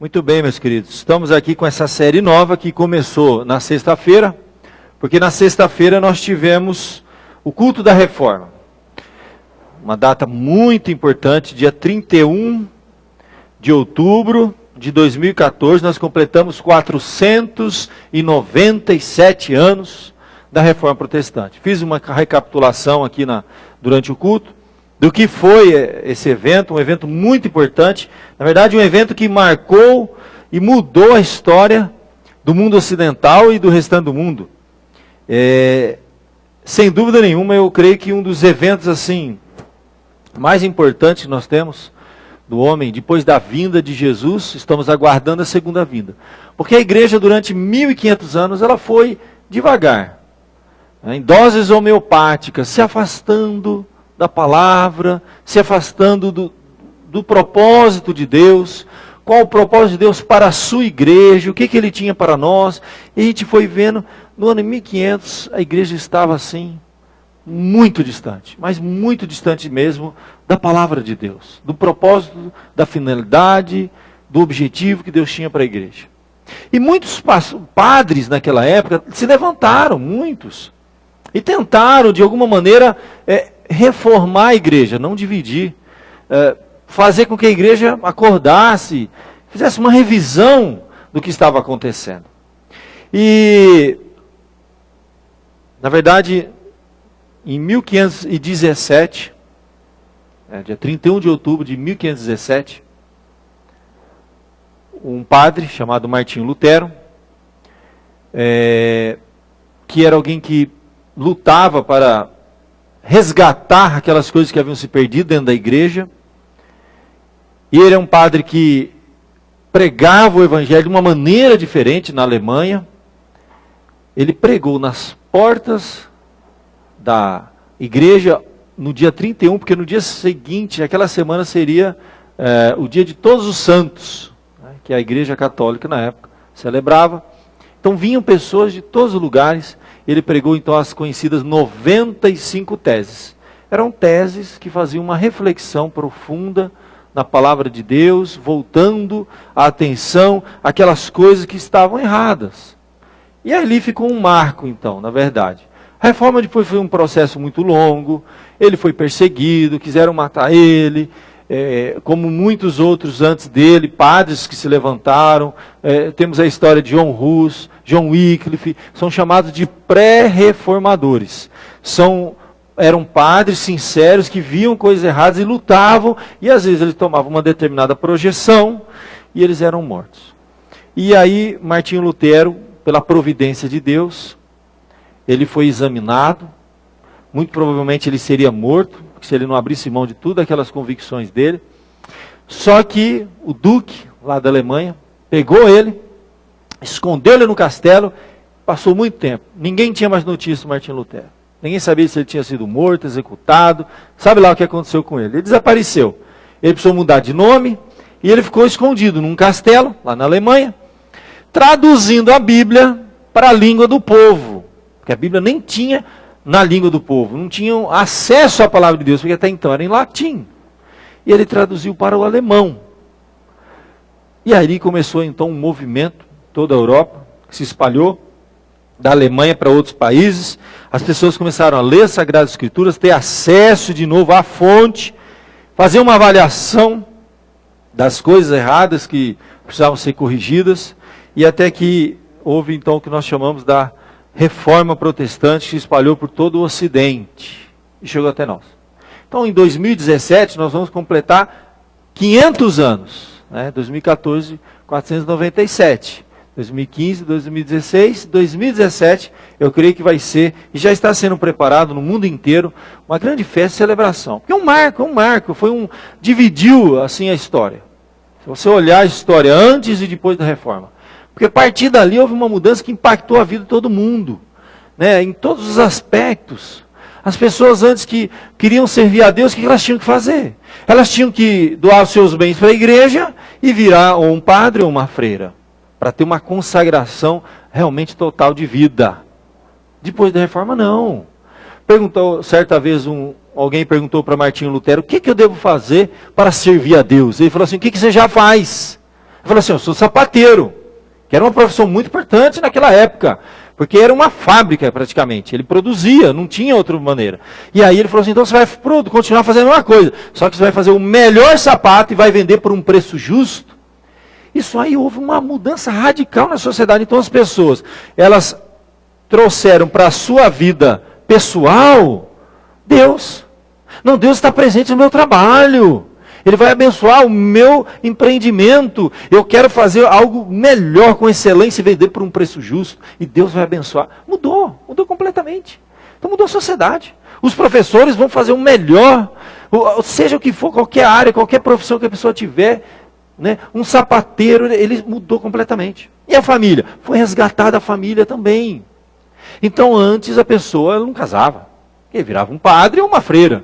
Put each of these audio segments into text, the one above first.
Muito bem, meus queridos. Estamos aqui com essa série nova que começou na sexta-feira, porque na sexta-feira nós tivemos o culto da reforma. Uma data muito importante, dia 31 de outubro de 2014, nós completamos 497 anos da reforma protestante. Fiz uma recapitulação aqui durante o culto do que foi esse evento, um evento muito importante, na verdade um evento que marcou e mudou a história do mundo ocidental e do restante do mundo. Sem dúvida nenhuma, eu creio que um dos eventos assim mais importantes que nós temos do homem, depois da vinda de Jesus, estamos aguardando a segunda vinda. Porque a igreja durante 1500 anos, ela foi devagar, em doses homeopáticas, se afastando da palavra, se afastando do propósito de Deus. Qual o propósito de Deus para a sua igreja, o que Ele tinha para nós. E a gente foi vendo, no ano 1500, a igreja estava assim, muito distante, mas muito distante mesmo da palavra de Deus, do propósito, da finalidade, do objetivo que Deus tinha para a igreja. E muitos padres naquela época se levantaram, muitos, e tentaram de alguma maneira reformar a igreja, não dividir, fazer com que a igreja acordasse, fizesse uma revisão do que estava acontecendo. E, na verdade, em 1517, dia 31 de outubro de 1517, um padre chamado Martinho Lutero, que era alguém que lutava para resgatar aquelas coisas que haviam se perdido dentro da igreja, e ele é um padre que pregava o evangelho de uma maneira diferente na Alemanha. Ele pregou nas portas da igreja no dia 31, porque no dia seguinte, aquela semana seria o dia de Todos os Santos, que a igreja católica na época celebrava. Então vinham pessoas de todos os lugares. Ele pregou então as conhecidas 95 teses. Eram teses que faziam uma reflexão profunda na palavra de Deus, voltando a atenção àquelas coisas que estavam erradas. E ali ficou um marco então, na verdade. A reforma depois foi um processo muito longo, ele foi perseguido, quiseram matar ele, como muitos outros antes dele, padres que se levantaram. Temos a história de John Hus, John Wycliffe, são chamados de pré-reformadores. Eram padres sinceros que viam coisas erradas e lutavam, e às vezes eles tomavam uma determinada projeção e eles eram mortos. E aí Martinho Lutero, pela providência de Deus, ele foi examinado, muito provavelmente ele seria morto, se ele não abrisse mão de tudo aquelas convicções dele. Só que o duque, lá da Alemanha, pegou ele, escondeu ele no castelo, passou muito tempo. Ninguém tinha mais notícia do Martinho Lutero. Ninguém sabia se ele tinha sido morto, executado, sabe lá o que aconteceu com ele. Ele desapareceu. Ele precisou mudar de nome, e ele ficou escondido num castelo, lá na Alemanha, traduzindo a Bíblia para a língua do povo. Porque a Bíblia nem tinha na língua do povo, não tinham acesso à palavra de Deus, porque até então era em latim. E ele traduziu para o alemão. E aí começou então um movimento, toda a Europa, que se espalhou, da Alemanha para outros países. As pessoas começaram a ler as Sagradas Escrituras, ter acesso de novo à fonte, fazer uma avaliação das coisas erradas que precisavam ser corrigidas, e até que houve então o que nós chamamos da Reforma Protestante, que se espalhou por todo o Ocidente e chegou até nós. Então, em 2017, nós vamos completar 500 anos. 2014, 497. 2015, 2016, 2017, eu creio que vai ser, e já está sendo preparado no mundo inteiro, uma grande festa e celebração. Porque é um marco, dividiu assim a história. Se você olhar a história antes e depois da reforma. Porque a partir dali houve uma mudança que impactou a vida de todo mundo, em todos os aspectos. As pessoas antes que queriam servir a Deus, o que elas tinham que fazer? Elas tinham que doar os seus bens para a igreja e virar ou um padre ou uma freira, para ter uma consagração realmente total de vida. Depois da reforma, não. Certa vez alguém perguntou para Martinho Lutero, o que eu devo fazer para servir a Deus? Ele falou assim, o que você já faz? falou assim, eu sou sapateiro, que era uma profissão muito importante naquela época, porque era uma fábrica praticamente, ele produzia, não tinha outra maneira. E aí ele falou assim, então você vai continuar fazendo uma coisa, só que você vai fazer o melhor sapato e vai vender por um preço justo. Isso aí houve uma mudança radical na sociedade. Então as pessoas, elas trouxeram para a sua vida pessoal, Deus. Não, Deus está presente no meu trabalho. Ele vai abençoar o meu empreendimento. Eu quero fazer algo melhor, com excelência, e vender por um preço justo. E Deus vai abençoar. Mudou completamente. Então mudou a sociedade. Os professores vão fazer o melhor, seja o que for, qualquer área, qualquer profissão que a pessoa tiver, né? Um sapateiro, ele mudou completamente. E a família? Foi resgatada a família também. Então antes a pessoa ela não casava. Ele virava um padre ou uma freira.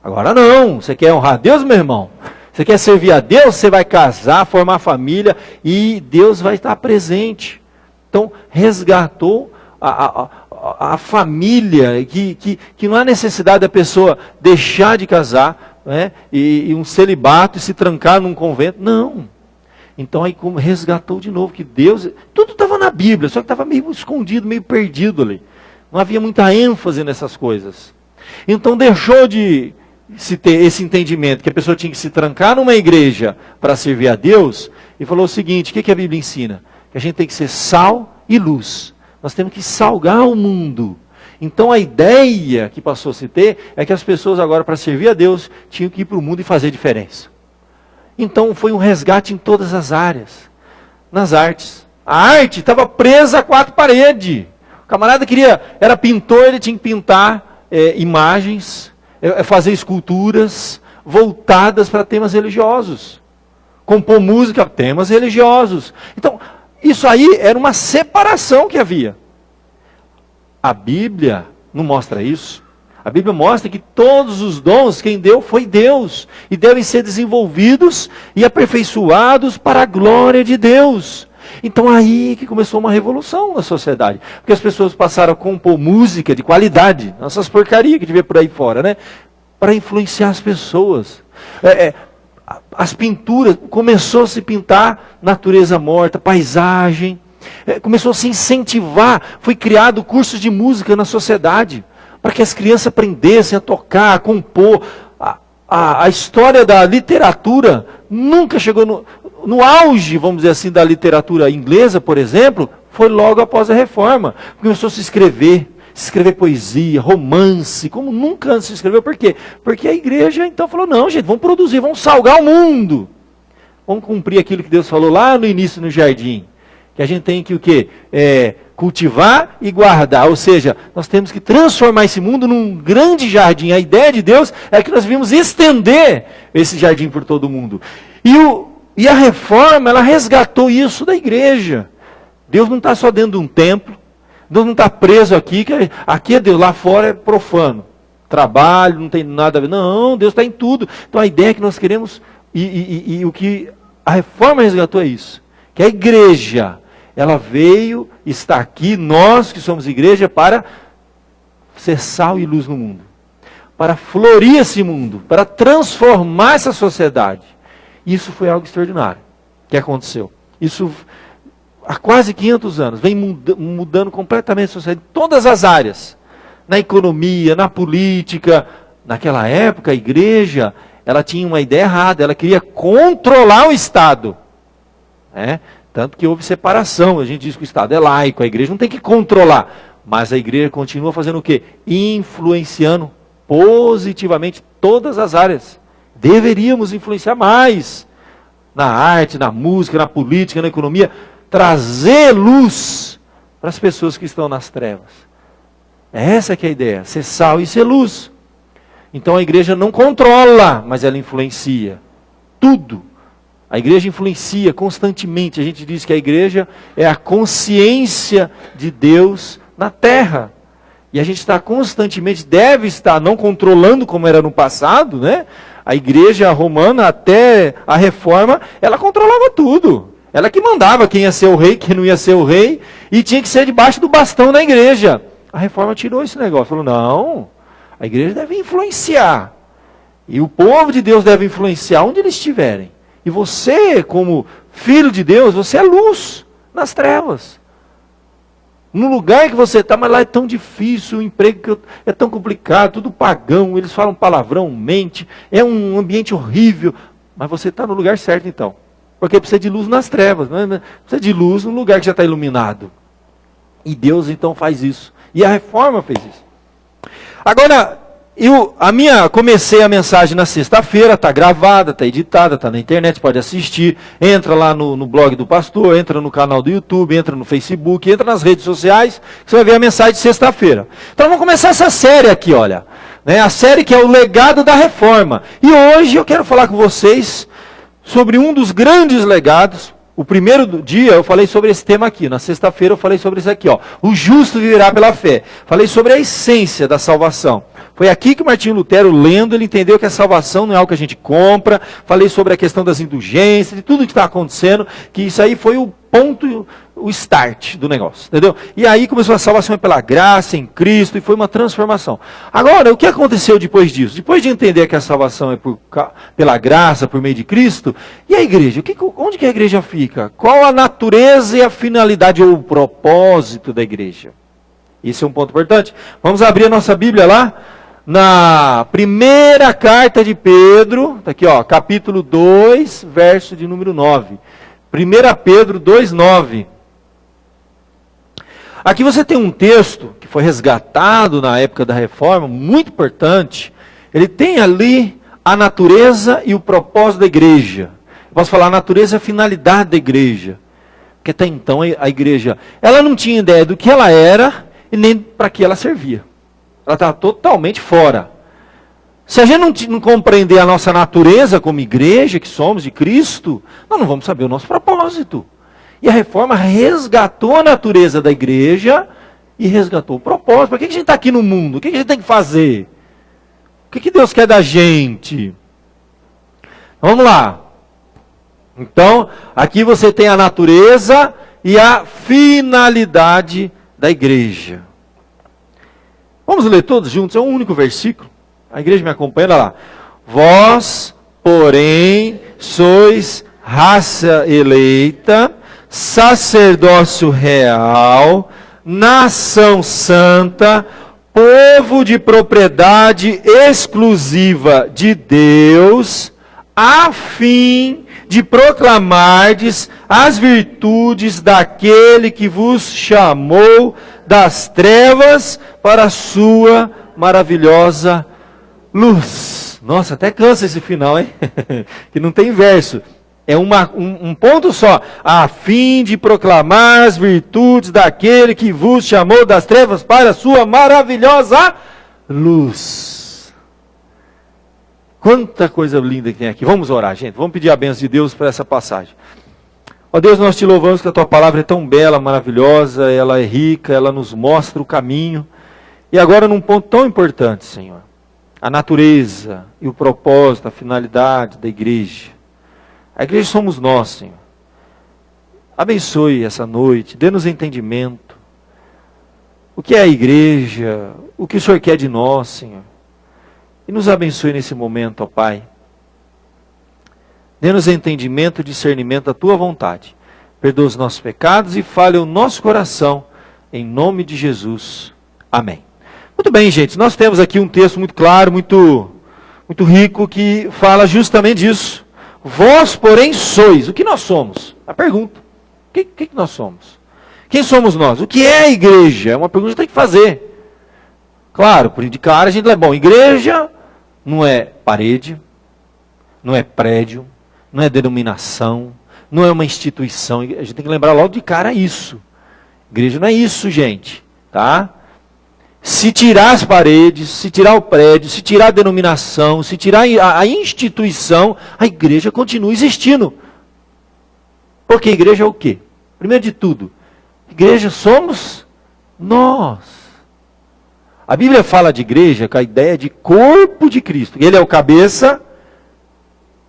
Agora não, você quer honrar Deus, meu irmão? Você quer servir a Deus? Você vai casar, formar família e Deus vai estar presente. Então, resgatou a família, que não há necessidade da pessoa deixar de casar, né, e um celibato e se trancar num convento. Não. Então aí como resgatou de novo, que Deus, tudo estava na Bíblia, só que estava meio escondido, meio perdido ali. Não havia muita ênfase nessas coisas. Então deixou de se ter esse entendimento que a pessoa tinha que se trancar numa igreja para servir a Deus, e falou o seguinte, o que a Bíblia ensina? Que a gente tem que ser sal e luz. Nós temos que salgar o mundo. Então a ideia que passou a se ter é que as pessoas agora, para servir a Deus, tinham que ir para o mundo e fazer diferença. Então foi um resgate em todas as áreas. Nas artes. A arte estava presa a 4 paredes. O camarada era pintor, ele tinha que pintar imagens, fazer esculturas voltadas para temas religiosos. Compor música, temas religiosos. Então, isso aí era uma separação que havia. A Bíblia não mostra isso. A Bíblia mostra que todos os dons, quem deu foi Deus. E devem ser desenvolvidos e aperfeiçoados para a glória de Deus. Então aí que começou uma revolução na sociedade. Porque as pessoas passaram a compor música de qualidade. Essas porcarias que a gente vê por aí fora, né? Para influenciar as pessoas. As pinturas, começou a se pintar natureza morta, paisagem. Começou a se incentivar. Foi criado cursos de música na sociedade. Para que as crianças aprendessem a tocar, a compor. A história da literatura nunca chegou no auge, vamos dizer assim, da literatura inglesa, por exemplo, foi logo após a Reforma. Começou a se escrever poesia, romance, como nunca antes se escreveu. Por quê? Porque a igreja então falou, não gente, vamos produzir, vamos salgar o mundo. Vamos cumprir aquilo que Deus falou lá no início no jardim. Que a gente tem que o quê? Cultivar e guardar. Ou seja, nós temos que transformar esse mundo num grande jardim. A ideia de Deus é que nós devíamos estender esse jardim por todo o mundo. E a reforma, ela resgatou isso da igreja. Deus não está só dentro de um templo. Deus não está preso aqui, que aqui é Deus, lá fora é profano. Trabalho, não tem nada a ver. Não, Deus está em tudo. Então a ideia é que nós queremos, e o que a reforma resgatou é isso. Que a igreja, ela veio, está aqui, nós que somos igreja, para ser sal e luz no mundo. Para florir esse mundo, para transformar essa sociedade. Isso foi algo extraordinário que aconteceu. Isso há quase 500 anos, vem mudando completamente a sociedade, em todas as áreas. Na economia, na política. Naquela época, a igreja, ela tinha uma ideia errada, ela queria controlar o Estado. Tanto que houve separação, a gente diz que o Estado é laico, a igreja não tem que controlar. Mas a igreja continua fazendo o quê? Influenciando positivamente todas as áreas. Deveríamos influenciar mais na arte, na música, na política, na economia. Trazer luz para as pessoas que estão nas trevas. Essa que é a ideia, ser sal e ser luz. Então a igreja não controla, mas ela influencia. Tudo. A igreja influencia constantemente. A gente diz que a igreja é a consciência de Deus na terra. E a gente está constantemente, deve estar, não controlando como era no passado, né? A igreja romana, até a reforma, ela controlava tudo. Ela que mandava quem ia ser o rei, quem não ia ser o rei, e tinha que ser debaixo do bastão da igreja. A reforma tirou esse negócio, falou, não, a igreja deve influenciar. E o povo de Deus deve influenciar onde eles estiverem. E você, como filho de Deus, você é luz nas trevas. No lugar que você está, mas lá é tão difícil, o emprego é tão complicado, tudo pagão, eles falam palavrão, mente, é um ambiente horrível. Mas você está no lugar certo então. Porque precisa de luz nas trevas, precisa de luz no lugar que já está iluminado. E Deus então faz isso. E a reforma fez isso. Agora, comecei a mensagem na sexta-feira, está gravada, está editada, está na internet, pode assistir. Entra lá no blog do pastor, entra no canal do YouTube, entra no Facebook, entra nas redes sociais, você vai ver a mensagem de sexta-feira. Então vamos começar essa série aqui, olha. A série que é o legado da reforma. E hoje eu quero falar com vocês sobre um dos grandes legados. O primeiro dia eu falei sobre esse tema aqui. Na sexta-feira eu falei sobre isso aqui, ó. O justo viverá pela fé. Falei sobre a essência da salvação. Foi aqui que Martinho Lutero, lendo, ele entendeu que a salvação não é algo que a gente compra. Falei sobre a questão das indulgências, de tudo que está acontecendo, que isso aí foi o ponto, o start do negócio, entendeu? E aí começou a salvação pela graça em Cristo e foi uma transformação. Agora, o que aconteceu depois disso? Depois de entender que a salvação é pela graça, por meio de Cristo, e a igreja? Onde que a igreja fica? Qual a natureza e a finalidade ou o propósito da igreja? Esse é um ponto importante. Vamos abrir a nossa Bíblia lá, na primeira carta de Pedro, está aqui ó, capítulo 2, verso de número 9. 1 Pedro 2,9. Aqui você tem um texto que foi resgatado na época da reforma, muito importante. Ele tem ali a natureza e o propósito da igreja. Eu posso falar a natureza e a finalidade da igreja. Porque até então a igreja, ela não tinha ideia do que ela era e nem para que ela servia. Ela estava totalmente fora. Se a gente não compreender a nossa natureza como igreja que somos de Cristo, nós não vamos saber o nosso propósito. E a reforma resgatou a natureza da igreja e resgatou o propósito. Por que a gente está aqui no mundo? O que a gente tem que fazer? O que Deus quer da gente? Vamos lá. Então, aqui você tem a natureza e a finalidade da igreja. Vamos ler todos juntos? É um único versículo. A igreja me acompanha, olha lá. Vós, porém, sois raça eleita, sacerdócio real, nação santa, povo de propriedade exclusiva de Deus, a fim de proclamardes as virtudes daquele que vos chamou das trevas para a sua maravilhosa luz. Nossa, até cansa esse final, hein? Que não tem verso. É um ponto só. A fim de proclamar as virtudes daquele que vos chamou das trevas para a sua maravilhosa luz. Quanta coisa linda que tem aqui. Vamos orar, gente. Vamos pedir a bênção de Deus para essa passagem. Ó Deus, nós te louvamos que a tua palavra é tão bela, maravilhosa, ela é rica, ela nos mostra o caminho. E agora num ponto tão importante, Senhor. A natureza e o propósito, a finalidade da igreja. A igreja somos nós, Senhor. Abençoe essa noite, dê-nos entendimento. O que é a igreja? O que o Senhor quer de nós, Senhor? E nos abençoe nesse momento, ó Pai. Dê-nos entendimento e discernimento da Tua vontade. Perdoa os nossos pecados e fale o nosso coração. Em nome de Jesus. Amém. Muito bem, gente. Nós temos aqui um texto muito claro, muito rico, que fala justamente disso. Vós, porém, sois. O que nós somos? A pergunta. O que nós somos? Quem somos nós? O que é a igreja? É uma pergunta que tem que fazer. Claro, por de cara a gente lembra. Bom, igreja não é parede, não é prédio, não é denominação, não é uma instituição. A gente tem que lembrar logo de cara isso. Igreja não é isso, gente. Tá? Se tirar as paredes, se tirar o prédio, se tirar a denominação, se tirar a instituição, a igreja continua existindo. Porque a igreja é o quê? Primeiro de tudo, igreja somos nós. A Bíblia fala de igreja com a ideia de corpo de Cristo. Ele é o cabeça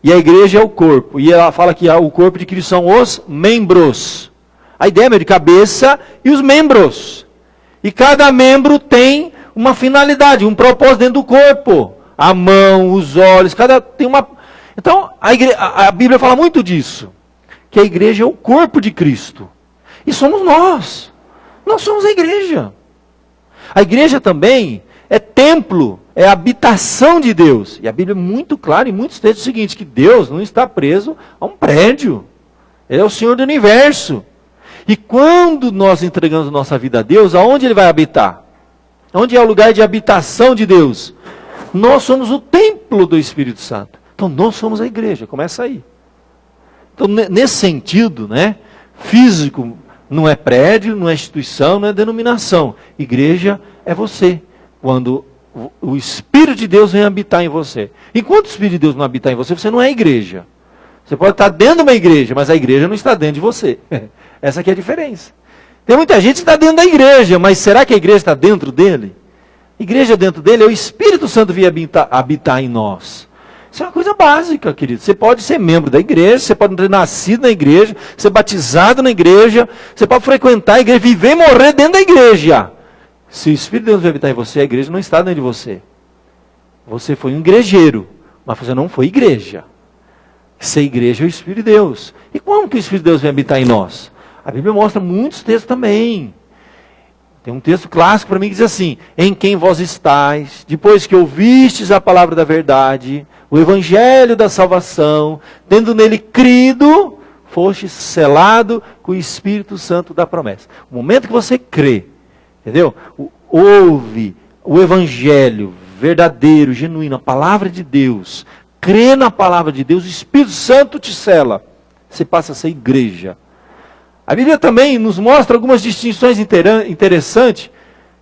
e a igreja é o corpo. E ela fala que o corpo de Cristo são os membros. A ideia é de cabeça e os membros. E cada membro tem uma finalidade, um propósito dentro do corpo. A mão, os olhos, cada tem uma... Então, a Bíblia fala muito disso. que a igreja é o corpo de Cristo. E somos nós. Nós somos a igreja. A igreja também é templo, é habitação de Deus. E a Bíblia é muito clara em muitos textos o seguinte, que Deus não está preso a um prédio. Ele é o Senhor do universo. E quando nós entregamos nossa vida a Deus, aonde Ele vai habitar? Onde é o lugar de habitação de Deus? Nós somos o templo do Espírito Santo. Então nós somos a igreja, começa aí. Então nesse sentido, né, físico não é prédio, não é instituição, não é denominação. Igreja é você. Quando o Espírito de Deus vem habitar em você. Enquanto o Espírito de Deus não habitar em você, você não é igreja. Você pode estar dentro de uma igreja, mas a igreja não está dentro de você. Essa aqui é a diferença. Tem muita gente que está dentro da igreja, mas será que a igreja está dentro dele? A igreja dentro dele é o Espírito Santo vir habitar em nós. Isso é uma coisa básica, querido. Você pode ser membro da igreja, você pode ter nascido na igreja, ser batizado na igreja, você pode frequentar a igreja, viver e morrer dentro da igreja. Se o Espírito de Deus vir habitar em você, a igreja não está dentro de você. Você foi um igrejeiro, mas você não foi igreja. Ser igreja é o Espírito de Deus. E como que o Espírito de Deus vem habitar em nós? A Bíblia mostra muitos textos também. Tem um texto clássico para mim que diz assim: em quem vós estáis, depois que ouvistes a palavra da verdade, o evangelho da salvação, tendo nele crido, foste selado com o Espírito Santo da promessa. O momento que você crê, entendeu? Ouve o evangelho verdadeiro, genuíno, a palavra de Deus, crê na palavra de Deus, o Espírito Santo te sela. Você passa a ser igreja. A Bíblia também nos mostra algumas distinções interessantes,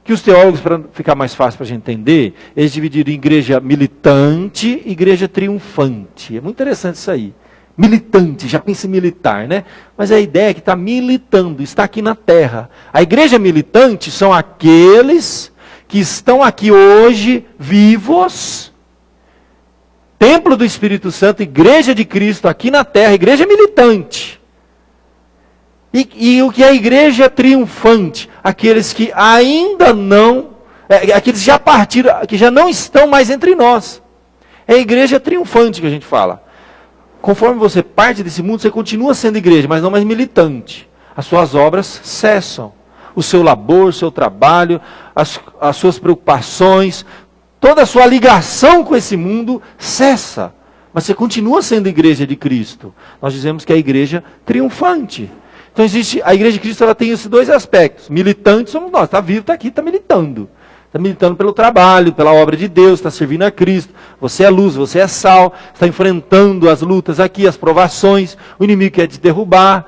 que os teólogos, para ficar mais fácil para a gente entender, eles dividiram em igreja militante e igreja triunfante. É muito interessante isso aí. Militante, já pensa em militar, né? Mas a ideia é que está militando, está aqui na terra. A igreja militante são aqueles que estão aqui hoje, vivos, templo do Espírito Santo, igreja de Cristo aqui na terra, igreja militante. E o que é a igreja triunfante? Aqueles que ainda não, aqueles que já partiram, que já não estão mais entre nós. É a igreja triunfante que a gente fala. Conforme você parte desse mundo, você continua sendo igreja, mas não mais militante. As suas obras cessam. O seu labor, o seu trabalho, as suas preocupações, toda a sua ligação com esse mundo cessa. Mas você continua sendo igreja de Cristo. Nós dizemos que é a igreja triunfante. Então existe, a igreja de Cristo, ela tem esses dois aspectos. Militante somos nós, está vivo, está aqui, está militando. Está militando pelo trabalho, pela obra de Deus, está servindo a Cristo. Você é luz, você é sal, está enfrentando as lutas aqui, as provações. O inimigo quer te derrubar.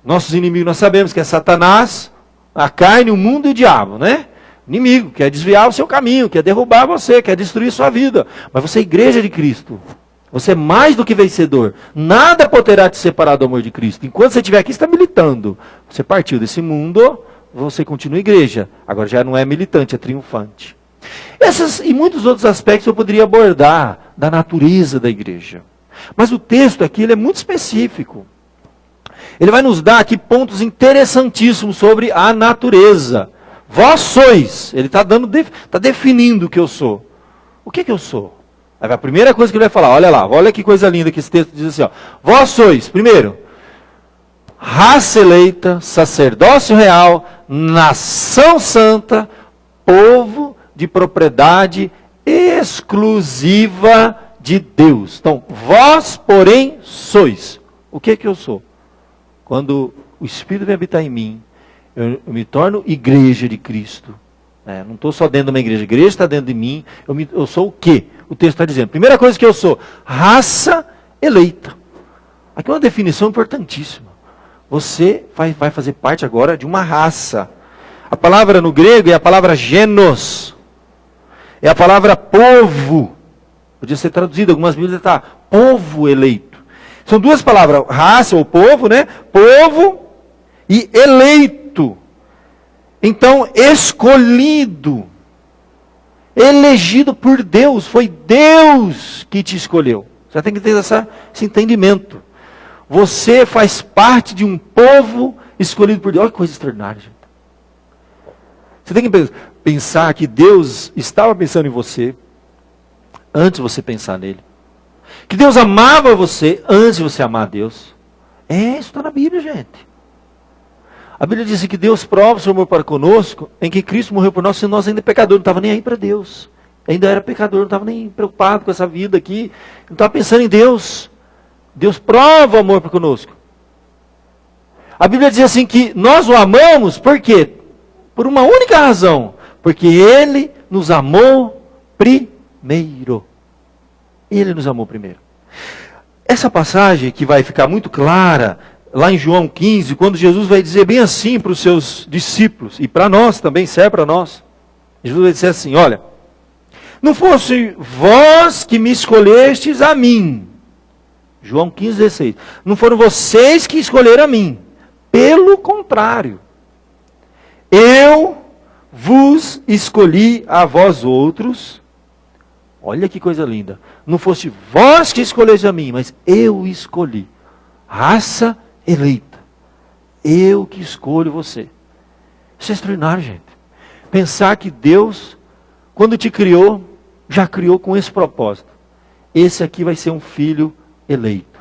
Nossos inimigos nós sabemos que é Satanás, a carne, o mundo e o diabo, né? O inimigo quer desviar o seu caminho, quer derrubar você, quer destruir sua vida. Mas você é igreja de Cristo. Você é mais do que vencedor. Nada poderá te separar do amor de Cristo. Enquanto você estiver aqui, você está militando. Você partiu desse mundo, você continua igreja. Agora já não é militante, é triunfante. Essas e muitos outros aspectos eu poderia abordar da natureza da igreja. Mas o texto aqui ele é muito específico. Ele vai nos dar aqui pontos interessantíssimos sobre a natureza. Vós sois. Ele está definindo o que eu sou. O que eu sou? Aí a primeira coisa que ele vai falar, olha lá, olha que coisa linda que esse texto diz assim, ó. Vós sois, primeiro, raça eleita, sacerdócio real, nação santa, povo de propriedade exclusiva de Deus. Então, vós, porém, sois. O que eu sou? Quando o Espírito vem habitar em mim, eu me torno igreja de Cristo. Não estou só dentro de uma igreja, a igreja está dentro de mim, eu sou o quê? O texto está dizendo, primeira coisa que eu sou, raça eleita. Aqui é uma definição importantíssima. Você vai fazer parte agora de uma raça. A palavra no grego é a palavra genos. É a palavra povo. Podia ser traduzido, algumas bíblias está povo eleito. São duas palavras, raça ou povo, né? Povo e eleito. Então, escolhido. Elegido por Deus, foi Deus que te escolheu. Você tem que ter esse entendimento. Você faz parte de um povo escolhido por Deus. Olha que coisa extraordinária, gente. Você tem que pensar que Deus estava pensando em você antes de você pensar nele. Que Deus amava você antes de você amar a Deus. Isso está na Bíblia, gente. A Bíblia diz que Deus prova o seu amor para conosco, em que Cristo morreu por nós, se nós ainda pecador, não estava nem aí para Deus. Ainda era pecador, não estava nem preocupado com essa vida aqui, não estava pensando em Deus. Deus prova o amor para conosco. A Bíblia diz assim que nós o amamos, por quê? Por uma única razão, porque Ele nos amou primeiro. Ele nos amou primeiro. Essa passagem que vai ficar muito clara, lá em João 15, quando Jesus vai dizer bem assim para os seus discípulos, e para nós também, serve para nós. Jesus vai dizer assim, olha, não fosse vós que me escolhestes a mim. João 15, 16. Não foram vocês que escolheram a mim. Pelo contrário, eu vos escolhi a vós outros. Olha que coisa linda. Não fosse vós que escolhestes a mim, mas eu escolhi. Raça eleita. Eu que escolho você. Isso é extraordinário, gente. Pensar que Deus, quando te criou, já criou com esse propósito. Esse aqui vai ser um filho eleito.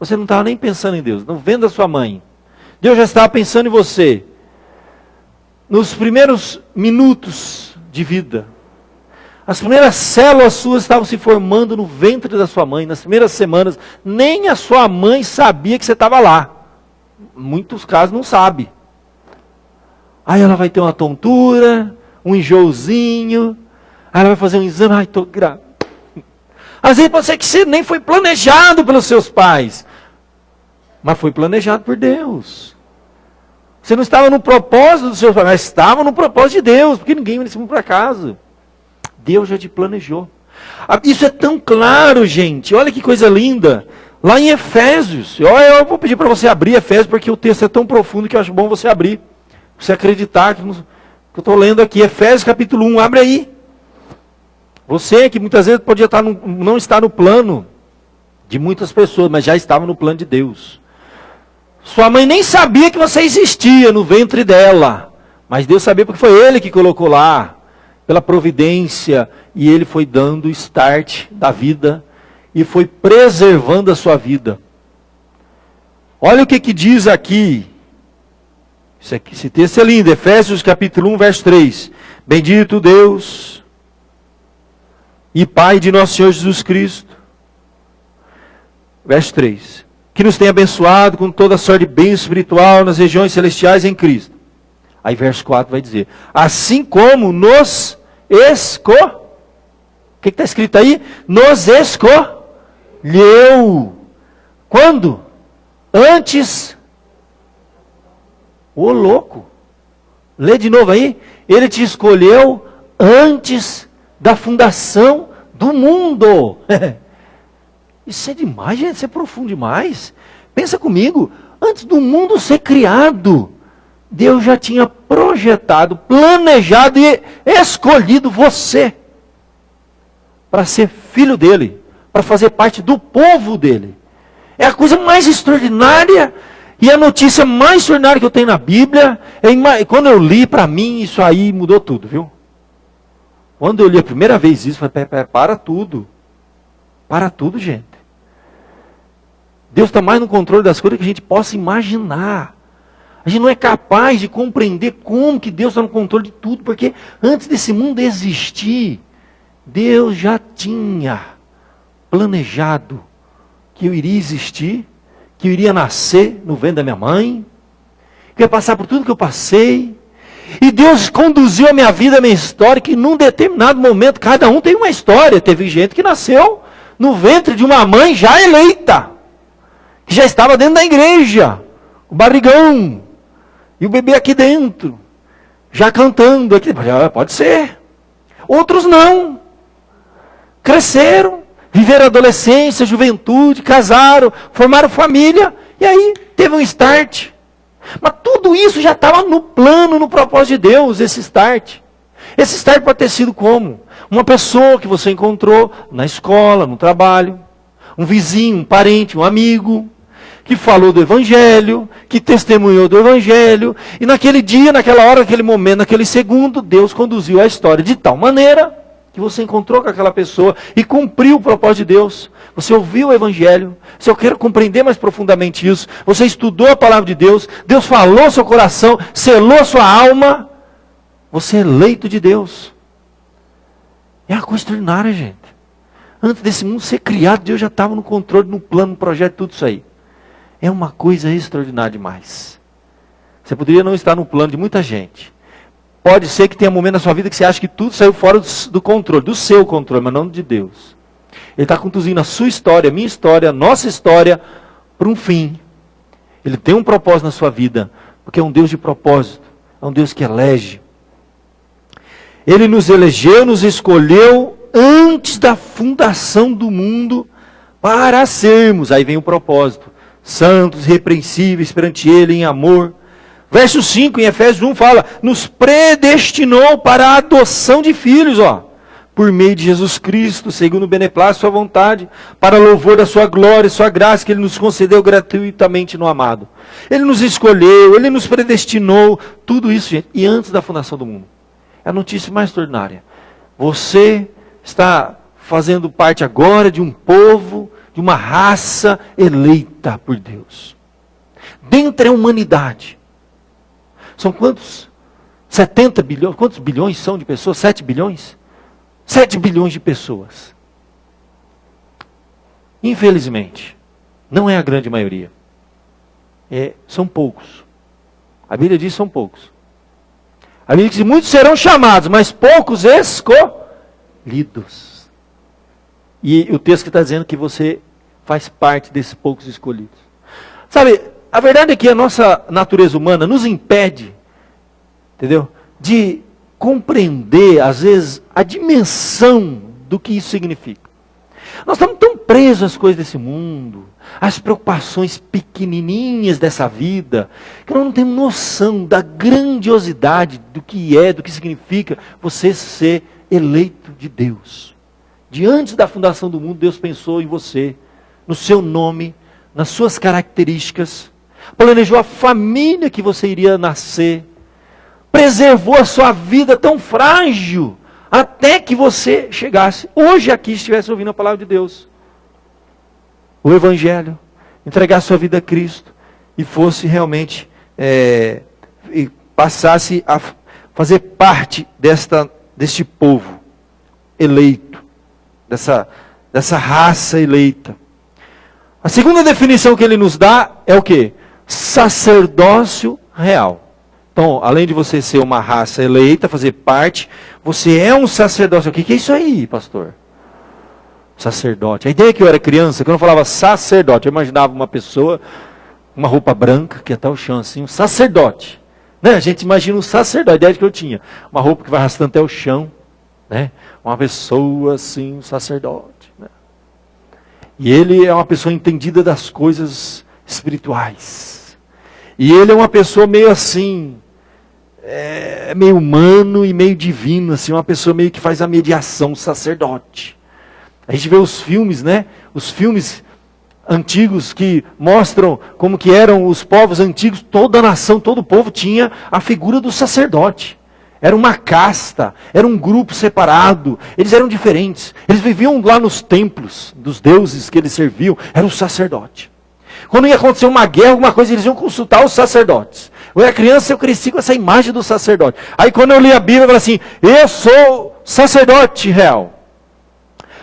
Você não estava nem pensando em Deus, não vendo a sua mãe. Deus já estava pensando em você. Nos primeiros minutos de vida, as primeiras células suas estavam se formando no ventre da sua mãe. Nas primeiras semanas, nem a sua mãe sabia que você estava lá. Em muitos casos não sabe. Aí ela vai ter uma tontura, um enjoozinho. Aí ela vai fazer um exame. Ai, estou grávida. Às vezes pode ser que você nem foi planejado pelos seus pais. Mas foi planejado por Deus. Você não estava no propósito dos seus pais, mas estava no propósito de Deus. Porque ninguém vem para casa. Deus já te planejou. Isso é tão claro, gente. Olha que coisa linda. Lá em Efésios. Eu vou pedir para você abrir Efésios, porque o texto é tão profundo que eu acho bom você abrir. Você acreditar que eu estou lendo aqui. Efésios capítulo 1, abre aí. Você que muitas vezes podia não estar no plano de muitas pessoas, mas já estava no plano de Deus. Sua mãe nem sabia que você existia no ventre dela. Mas Deus sabia porque foi Ele que colocou lá. Pela providência, e Ele foi dando o start da vida, e foi preservando a sua vida. Olha o que diz aqui, esse texto é lindo, Efésios capítulo 1, verso 3. Bendito Deus e Pai de nosso Senhor Jesus Cristo, verso 3, que nos tem abençoado com toda sorte de bem espiritual nas regiões celestiais em Cristo. Aí verso 4 vai dizer, assim como nos o que está escrito aí? Nos escolheu. Quando? Antes. Ô louco. Lê de novo aí. Ele te escolheu antes da fundação do mundo. Isso é demais, gente. Isso é profundo demais. Pensa comigo. Antes do mundo ser criado, Deus já tinha projetado, planejado e escolhido você para ser filho dele, para fazer parte do povo dele. É a coisa mais extraordinária e a notícia mais extraordinária que eu tenho na Bíblia. Quando eu li, para mim, isso aí mudou tudo, viu? Quando eu li a primeira vez isso, eu falei, para tudo. Para tudo, gente. Deus está mais no controle das coisas que a gente possa imaginar. A gente não é capaz de compreender como que Deus está no controle de tudo, porque antes desse mundo existir, Deus já tinha planejado que eu iria existir, que eu iria nascer no ventre da minha mãe, que eu ia passar por tudo que eu passei, e Deus conduziu a minha vida, a minha história, que num determinado momento, cada um tem uma história. Teve gente que nasceu no ventre de uma mãe já eleita, que já estava dentro da igreja, o barrigão, e o bebê aqui dentro, já cantando aqui. Pode ser. Outros não. Cresceram, viveram adolescência, juventude, casaram, formaram família, e aí teve um start. Mas tudo isso já estava no plano, no propósito de Deus, esse start. Esse start pode ter sido como? Uma pessoa que você encontrou na escola, no trabalho, um vizinho, um parente, um amigo, que falou do Evangelho, que testemunhou do Evangelho, e naquele dia, naquela hora, naquele momento, naquele segundo, Deus conduziu a história de tal maneira que você encontrou com aquela pessoa e cumpriu o propósito de Deus. Você ouviu o Evangelho. Se eu quero compreender mais profundamente isso, você estudou a palavra de Deus, Deus falou ao seu coração, selou a sua alma, você é eleito de Deus. É uma coisa extraordinária, gente. Antes desse mundo ser criado, Deus já estava no controle, no plano, no projeto, tudo isso aí. É uma coisa extraordinária demais. Você poderia não estar no plano de muita gente. Pode ser que tenha um momento na sua vida que você acha que tudo saiu fora do controle, do seu controle, mas não de Deus. Ele está conduzindo a sua história, a minha história, a nossa história, para um fim. Ele tem um propósito na sua vida, porque é um Deus de propósito, é um Deus que elege. Ele nos elegeu, nos escolheu antes da fundação do mundo para sermos, aí vem o propósito, santos, irrepreensíveis perante Ele em amor. Verso 5 em Efésios 1 fala, nos predestinou para a adoção de filhos, por meio de Jesus Cristo, segundo o beneplácito sua vontade, para louvor da sua glória e sua graça, que Ele nos concedeu gratuitamente no amado. Ele nos escolheu, Ele nos predestinou, tudo isso, gente, e antes da fundação do mundo. É a notícia mais extraordinária. Você está fazendo parte agora de um povo, de uma raça eleita por Deus. Dentre a humanidade. São quantos? 70 bilhões? Quantos bilhões são de pessoas? 7 bilhões? 7 bilhões de pessoas. Infelizmente, não é a grande maioria. São poucos. A Bíblia diz que são poucos. A Bíblia diz que muitos serão chamados, mas poucos escolhidos. E o texto que está dizendo que você faz parte desses poucos escolhidos. Sabe, a verdade é que a nossa natureza humana nos impede, entendeu? De compreender, às vezes, a dimensão do que isso significa. Nós estamos tão presos às coisas desse mundo, às preocupações pequenininhas dessa vida, que nós não temos noção da grandiosidade do que significa você ser eleito de Deus. Diante da fundação do mundo, Deus pensou em você, no seu nome, nas suas características, planejou a família que você iria nascer, preservou a sua vida tão frágil, até que você chegasse, hoje aqui estivesse ouvindo a palavra de Deus, o Evangelho, entregar sua vida a Cristo, e fosse realmente, e passasse a fazer parte deste povo eleito, dessa raça eleita. A segunda definição que ele nos dá é o quê? Sacerdócio real. Então, além de você ser uma raça eleita, fazer parte, você é um sacerdócio. O que é isso aí, pastor? Sacerdote. A ideia é que eu era criança, quando eu falava sacerdote, eu imaginava uma pessoa, uma roupa branca, que ia até o chão assim, um sacerdote. Né? A gente imagina um sacerdote, a ideia que eu tinha. Uma roupa que vai arrastando até o chão. Né? Uma pessoa assim, um sacerdote. Né? E ele é uma pessoa entendida das coisas espirituais. E ele é uma pessoa meio assim, meio humano e meio divino, assim, uma pessoa meio que faz a mediação, sacerdote. A gente vê os filmes, né? Os filmes antigos que mostram como que eram os povos antigos, toda a nação, todo o povo tinha a figura do sacerdote. Era uma casta, era um grupo separado, eles eram diferentes. Eles viviam lá nos templos dos deuses que eles serviam, era o sacerdote. Quando ia acontecer uma guerra, alguma coisa, eles iam consultar os sacerdotes. Eu era criança, eu cresci com essa imagem do sacerdote. Aí quando eu li a Bíblia, eu falei assim, eu sou sacerdote real.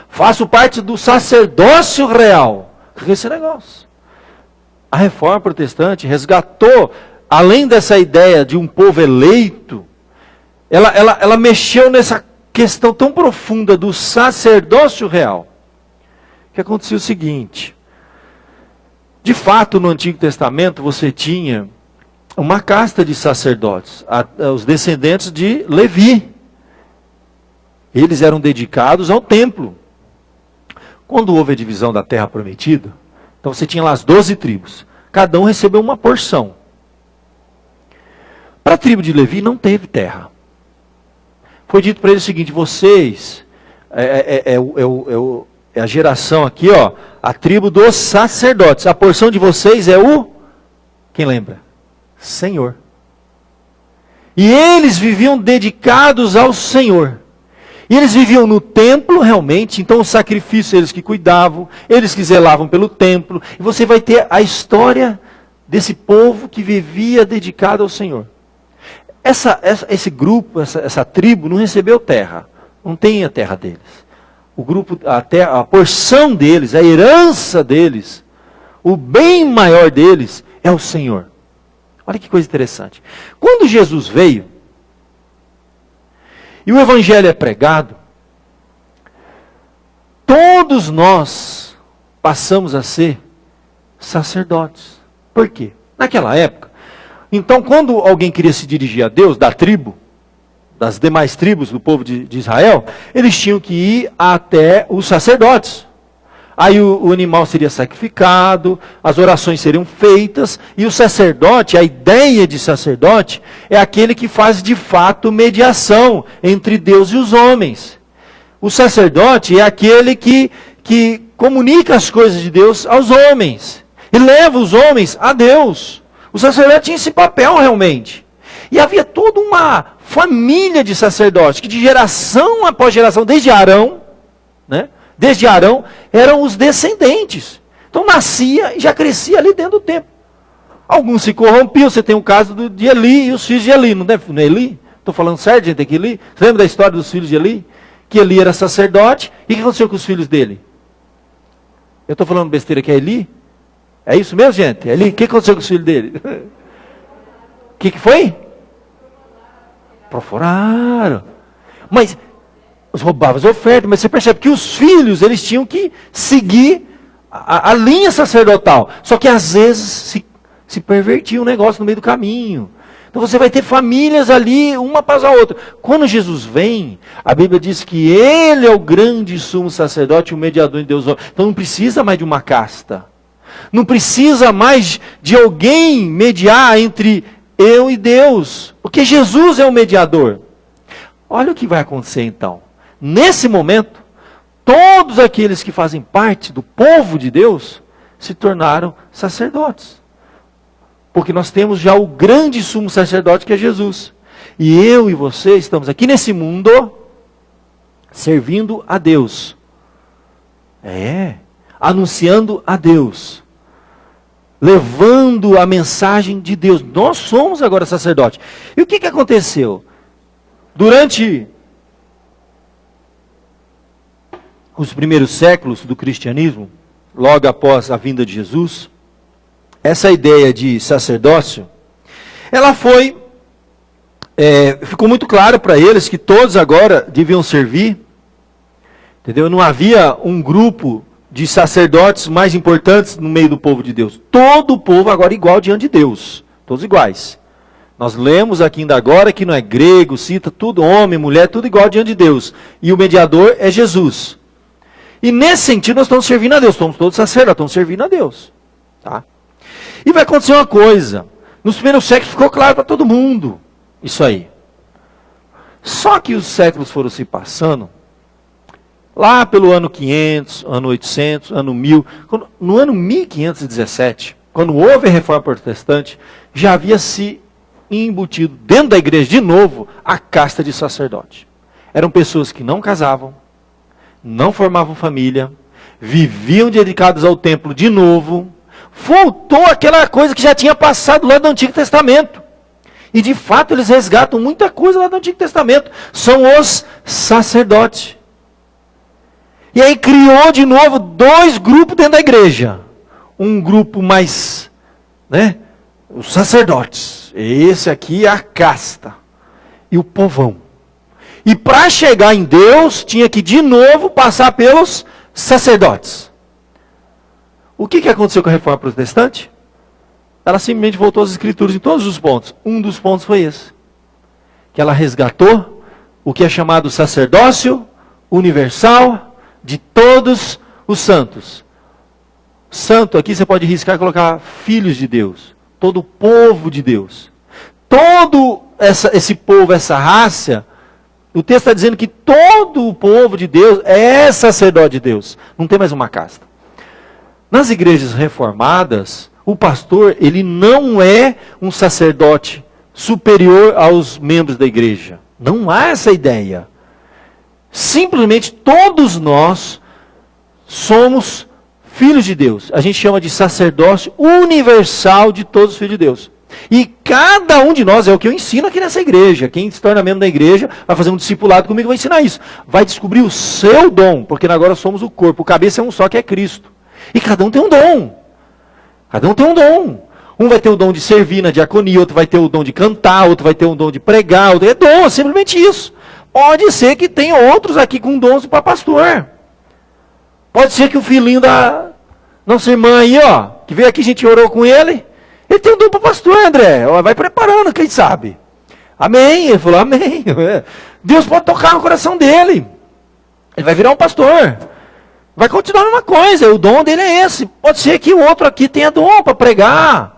Faço parte do sacerdócio real. O que é esse negócio? A Reforma Protestante resgatou, além dessa ideia de um povo eleito, ela mexeu nessa questão tão profunda do sacerdócio real. Que acontecia o seguinte, de fato no Antigo Testamento você tinha uma casta de sacerdotes, os descendentes de Levi. Eles eram dedicados ao templo. Quando houve a divisão da terra prometida, então você tinha lá as 12 tribos. Cada um recebeu uma porção. Para a tribo de Levi não teve terra. Foi dito para eles o seguinte, vocês, é a geração aqui, ó, a tribo dos sacerdotes. A porção de vocês é quem lembra? Senhor. E eles viviam dedicados ao Senhor. E eles viviam no templo realmente, então o sacrifício eles que cuidavam, eles que zelavam pelo templo. E você vai ter a história desse povo que vivia dedicado ao Senhor. Esse grupo, essa tribo não recebeu terra, não tem a terra deles. O grupo, a porção deles, a herança deles, o bem maior deles é o Senhor. Olha que coisa interessante. Quando Jesus veio, e o Evangelho é pregado, todos nós passamos a ser sacerdotes. Por quê? Naquela época, então quando alguém queria se dirigir a Deus, da tribo, das demais tribos do povo de Israel, eles tinham que ir até os sacerdotes. Aí o animal seria sacrificado, as orações seriam feitas, e o sacerdote, a ideia de sacerdote, é aquele que faz de fato mediação entre Deus e os homens. O sacerdote é aquele que comunica as coisas de Deus aos homens, e leva os homens a Deus. O sacerdote tinha esse papel realmente. E havia toda uma família de sacerdotes, que de geração após geração, desde Arão, né? Desde Arão, eram os descendentes. Então nascia e já crescia ali dentro do templo. Alguns se corrompiam, você tem o caso de Eli e os filhos de Eli, não é Eli? Estou falando certo, gente, aqui Eli? Você lembra da história dos filhos de Eli? Que Eli era sacerdote, e o que aconteceu com os filhos dele? Eu estou falando besteira que é Eli? É isso mesmo, gente? Eli, o que aconteceu com os filhos dele? O que foi? Profanaram. Mas roubavam as ofertas, mas você percebe que os filhos, eles tinham que seguir a linha sacerdotal. Só que às vezes se pervertia o negócio no meio do caminho. Então você vai ter famílias ali, uma após a outra. Quando Jesus vem, a Bíblia diz que Ele é o grande sumo sacerdote, o mediador de Deus. Então não precisa mais de uma casta. Não precisa mais de alguém mediar entre eu e Deus. Porque Jesus é o mediador. Olha o que vai acontecer então. Nesse momento, todos aqueles que fazem parte do povo de Deus se tornaram sacerdotes. Porque nós temos já o grande sumo sacerdote que é Jesus. E eu e você estamos aqui nesse mundo servindo a Deus. Anunciando a Deus. Levando a mensagem de Deus. Nós somos agora sacerdotes. E o que aconteceu? Durante os primeiros séculos do cristianismo, logo após a vinda de Jesus, essa ideia de sacerdócio, ela ficou muito claro para eles que todos agora deviam servir, entendeu? Não havia um grupo de sacerdotes mais importantes no meio do povo de Deus. Todo o povo agora igual diante de Deus, todos iguais. Nós lemos aqui ainda agora que não é grego, cita tudo, homem, mulher, tudo igual diante de Deus. E o mediador é Jesus. E nesse sentido nós estamos servindo a Deus, somos todos sacerdotes, estamos servindo a Deus. Tá? E vai acontecer uma coisa, nos primeiros séculos ficou claro para todo mundo, isso aí. Só que os séculos foram se passando, lá pelo ano 500, ano 800, ano 1000, no ano 1517, quando houve a reforma protestante, já havia se embutido dentro da igreja de novo a casta de sacerdote. Eram pessoas que não casavam, não formavam família, viviam dedicados ao templo de novo. Voltou aquela coisa que já tinha passado lá do Antigo Testamento. E de fato eles resgatam muita coisa lá do Antigo Testamento. São os sacerdotes. E aí criou de novo dois grupos dentro da igreja. Um grupo mais, os sacerdotes. Esse aqui é a casta. E o povão. E para chegar em Deus, tinha que de novo passar pelos sacerdotes. O que aconteceu com a reforma protestante? Ela simplesmente voltou às escrituras em todos os pontos. Um dos pontos foi esse. Que ela resgatou o que é chamado sacerdócio universal de todos os santos. Santo aqui você pode riscar e colocar filhos de Deus. Todo o povo de Deus. Todo esse povo, essa raça, o texto está dizendo que todo o povo de Deus é sacerdote de Deus. Não tem mais uma casta. Nas igrejas reformadas, o pastor, ele não é um sacerdote superior aos membros da igreja. Não há essa ideia. Simplesmente todos nós somos filhos de Deus. A gente chama de sacerdócio universal de todos os filhos de Deus. E cada um de nós, é o que eu ensino aqui nessa igreja. Quem se torna membro da igreja vai fazer um discipulado comigo, vai ensinar isso. Vai descobrir o seu dom, porque agora somos o corpo. O cabeça é um só, que é Cristo. E cada um tem um dom. Cada um tem um dom. Um vai ter o dom de servir na diaconia, outro vai ter o dom de cantar, outro vai ter o dom de pregar. Outro... É dom, é simplesmente isso. Pode ser que tenha outros aqui com dons para pastor. Pode ser que o filhinho da nossa irmã aí, ó, que veio aqui, a gente orou com ele, ele tem um dom para pastor, André. Vai preparando, quem sabe. Amém. Ele falou, amém. Deus pode tocar no coração dele. Ele vai virar um pastor. Vai continuar a mesma coisa. O dom dele é esse. Pode ser que o outro aqui tenha dom para pregar.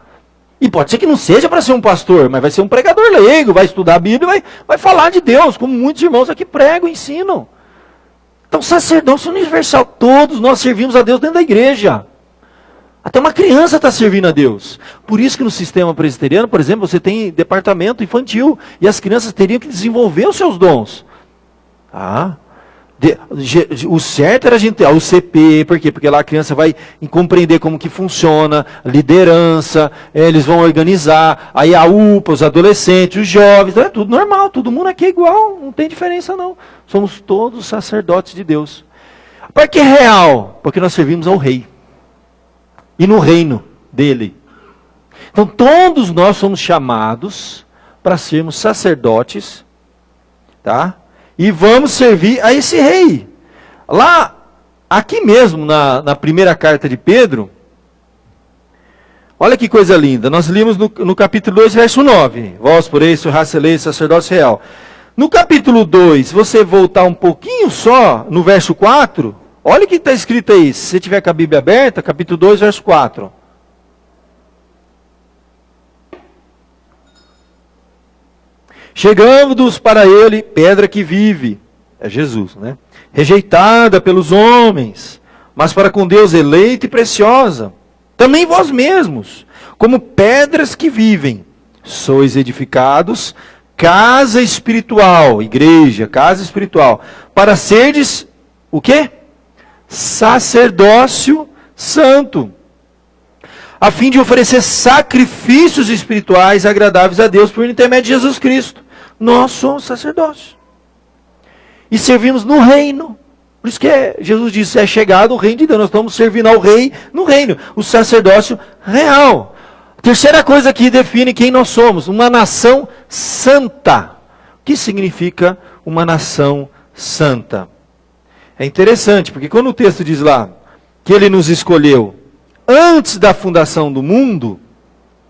E pode ser que não seja para ser um pastor, mas vai ser um pregador leigo, vai estudar a Bíblia, vai falar de Deus, como muitos irmãos aqui pregam, ensinam. Então, sacerdócio universal, todos nós servimos a Deus dentro da igreja. Até uma criança está servindo a Deus. Por isso que no sistema presbiteriano, por exemplo, você tem departamento infantil, e as crianças teriam que desenvolver os seus dons. O certo era a gente ter o CP, por quê? Porque lá a criança vai compreender como que funciona, liderança, eles vão organizar, aí a UPA, os adolescentes, os jovens, então é tudo normal, todo mundo aqui é igual, não tem diferença não. Somos todos sacerdotes de Deus. Por que real? Porque nós servimos ao rei. E no reino dele. Então todos nós somos chamados para sermos sacerdotes, tá? E vamos servir a esse rei. Lá, aqui mesmo, na primeira carta de Pedro, olha que coisa linda. Nós lemos no capítulo 2, verso 9. Vós, porém, sois raça eleita, sacerdócio real. No capítulo 2, se você voltar um pouquinho só, no verso 4, olha o que está escrito aí. Se você tiver com a Bíblia aberta, capítulo 2, verso 4. Chegando-nos para ele, pedra que vive, é Jesus, né? Rejeitada pelos homens, mas para com Deus eleita e preciosa. Também vós mesmos, como pedras que vivem, sois edificados, casa espiritual, igreja, casa espiritual, para serdes, o quê? Sacerdócio santo, a fim de oferecer sacrifícios espirituais agradáveis a Deus por intermédio de Jesus Cristo. Nós somos sacerdócios. E servimos no reino. Por isso que Jesus disse, é chegado o reino de Deus. Nós estamos servindo ao rei no reino. O sacerdócio real. A terceira coisa que define quem nós somos. Uma nação santa. O que significa uma nação santa? É interessante, porque quando o texto diz lá que ele nos escolheu antes da fundação do mundo,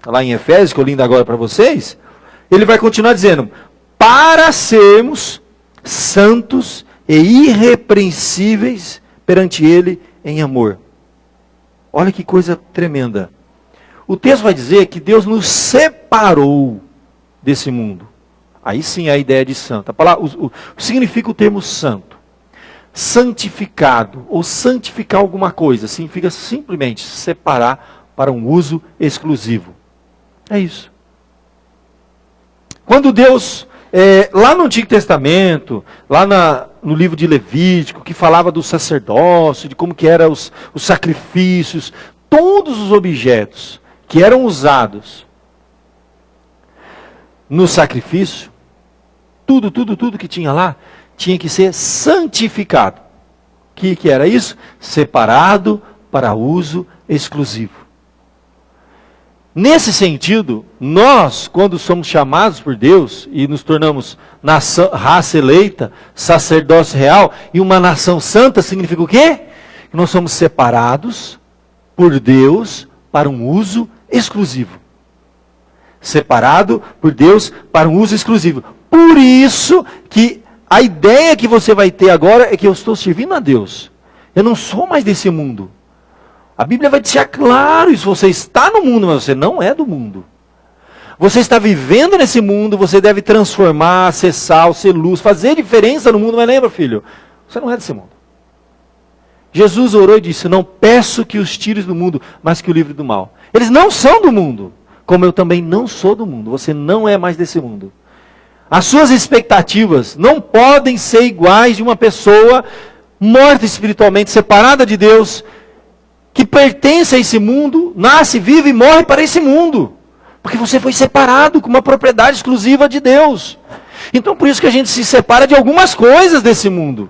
lá em Efésios, que eu li ainda agora para vocês, ele vai continuar dizendo, para sermos santos e irrepreensíveis perante ele em amor. Olha que coisa tremenda. O texto vai dizer que Deus nos separou desse mundo. Aí sim a ideia de santo. O que significa o termo santo? Santificado, ou santificar alguma coisa, significa simplesmente separar para um uso exclusivo. É isso. Quando Deus, lá no Antigo Testamento, lá no livro de Levítico, que falava do sacerdócio, de como que eram os sacrifícios, todos os objetos que eram usados no sacrifício, tudo que tinha lá, tinha que ser santificado. O que era isso? Separado para uso exclusivo. Nesse sentido, nós, quando somos chamados por Deus e nos tornamos nação, raça eleita, sacerdócio real e uma nação santa, significa o quê? Que nós somos separados por Deus para um uso exclusivo. Separado por Deus para um uso exclusivo. Por isso que a ideia que você vai ter agora é que eu estou servindo a Deus. Eu não sou mais desse mundo. A Bíblia vai deixar claro isso. Você está no mundo, mas você não é do mundo. Você está vivendo nesse mundo, você deve transformar, ser sal, ser luz, fazer diferença no mundo. Mas lembra, filho, você não é desse mundo. Jesus orou e disse, não peço que os tires do mundo, mas que o livre do mal. Eles não são do mundo, como eu também não sou do mundo. Você não é mais desse mundo. As suas expectativas não podem ser iguais de uma pessoa morta espiritualmente, separada de Deus, que pertence a esse mundo, nasce, vive e morre para esse mundo. Porque você foi separado com uma propriedade exclusiva de Deus. Então por isso que a gente se separa de algumas coisas desse mundo.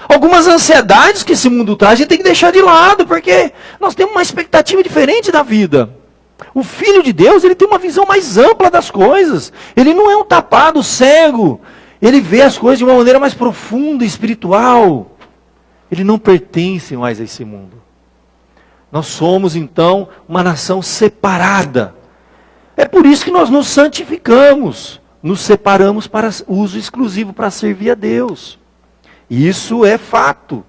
Algumas ansiedades que esse mundo traz, a gente tem que deixar de lado, porque nós temos uma expectativa diferente da vida. O Filho de Deus, ele tem uma visão mais ampla das coisas. Ele não é um tapado, cego. Ele vê as coisas de uma maneira mais profunda, espiritual. Ele não pertence mais a esse mundo. Nós somos, então, uma nação separada. É por isso que nós nos santificamos. Nos separamos para uso exclusivo, para servir a Deus. Isso é fato.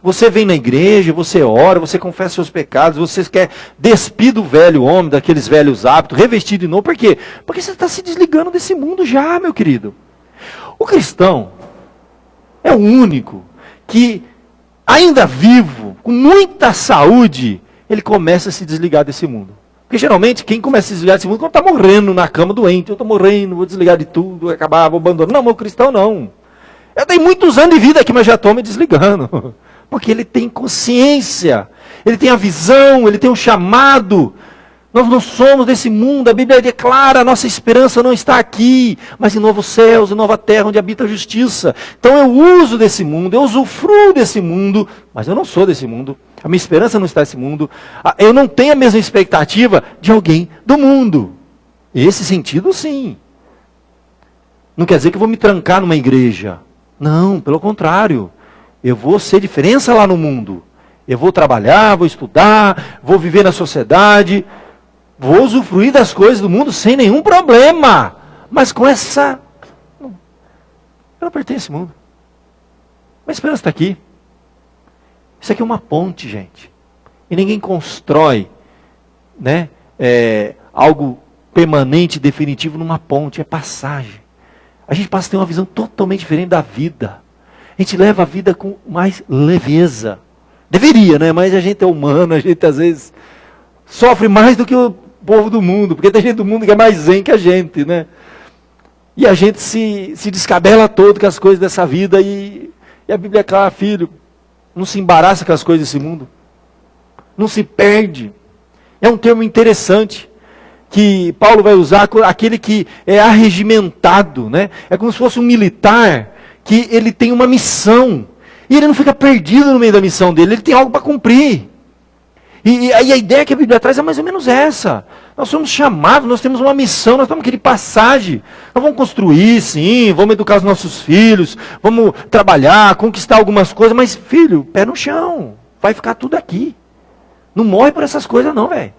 Você vem na igreja, você ora, você confessa seus pecados, você quer despir do velho homem, daqueles velhos hábitos, revestir de novo. Por quê? Porque você está se desligando desse mundo já, meu querido. O cristão é o único que, ainda vivo, com muita saúde, ele começa a se desligar desse mundo. Porque geralmente quem começa a se desligar desse mundo quando está morrendo na cama doente, eu estou morrendo, vou desligar de tudo, vou acabar, vou abandonar. Não, meu cristão não. Eu tenho muitos anos de vida aqui, mas já estou me desligando. Porque ele tem consciência, ele tem a visão, ele tem um chamado. Nós não somos desse mundo, a Bíblia declara, a nossa esperança não está aqui, mas em novos céus e nova terra, onde habita a justiça. Então eu uso desse mundo, eu usufruo desse mundo, mas eu não sou desse mundo. A minha esperança não está nesse mundo. Eu não tenho a mesma expectativa de alguém do mundo. Esse sentido, sim. Não quer dizer que eu vou me trancar numa igreja. Não, pelo contrário. Eu vou ser diferença lá no mundo. Eu vou trabalhar, vou estudar, vou viver na sociedade, vou usufruir das coisas do mundo sem nenhum problema. Mas com essa... Eu não pertenço a esse mundo. A esperança está aqui. Isso aqui é uma ponte, gente. E ninguém constrói, né, algo permanente, definitivo numa ponte. É passagem. A gente passa a ter uma visão totalmente diferente da vida. A gente leva a vida com mais leveza. Deveria, né? Mas a gente é humano, a gente às vezes sofre mais do que o povo do mundo. Porque tem gente do mundo que é mais zen que a gente, né? E a gente se descabela todo com as coisas dessa vida. E a Bíblia é clara, filho, não se embaraça com as coisas desse mundo. Não se perde. É um termo interessante que Paulo vai usar, aquele que é arregimentado, né? É como se fosse um militar que ele tem uma missão, e ele não fica perdido no meio da missão dele, ele tem algo para cumprir. E aí a ideia que a Bíblia traz é mais ou menos essa. Nós somos chamados, nós temos uma missão, nós estamos aqui de passagem. Nós vamos construir, sim, vamos educar os nossos filhos, vamos trabalhar, conquistar algumas coisas, mas filho, pé no chão, vai ficar tudo aqui. Não morre por essas coisas não, velho.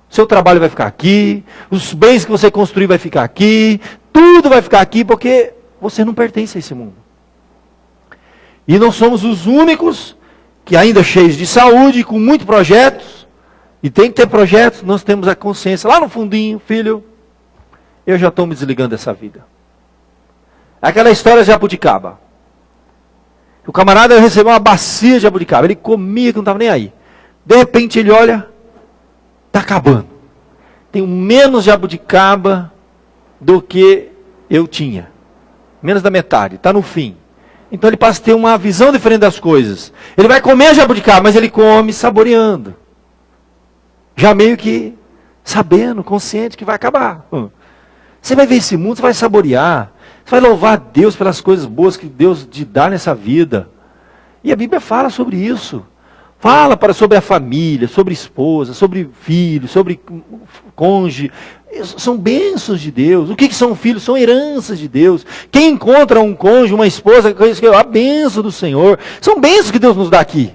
Seu trabalho vai ficar aqui, os bens que você construir vai ficar aqui, tudo vai ficar aqui, porque você não pertence a esse mundo. E nós somos os únicos que ainda cheios de saúde, com muitos projetos, e tem que ter projetos, nós temos a consciência lá no fundinho, filho, eu já estou me desligando dessa vida. Aquela história de jabuticaba. O camarada recebeu uma bacia de jabuticaba, ele comia que não estava nem aí. De repente ele olha, está acabando. Tenho menos jabuticaba do que eu tinha. Menos da metade, está no fim. Então ele passa a ter uma visão diferente das coisas. Ele vai comer a jabuticaba, mas ele come saboreando. Já meio que sabendo, consciente que vai acabar. Você vai ver esse mundo, você vai saborear. Você vai louvar a Deus pelas coisas boas que Deus te dá nessa vida. E a Bíblia fala sobre isso. Fala sobre a família, sobre esposa, sobre filhos, sobre cônjuge. São bênçãos de Deus. O que são filhos? São heranças de Deus. Quem encontra um cônjuge, uma esposa, a bênção do Senhor. São bênçãos que Deus nos dá aqui.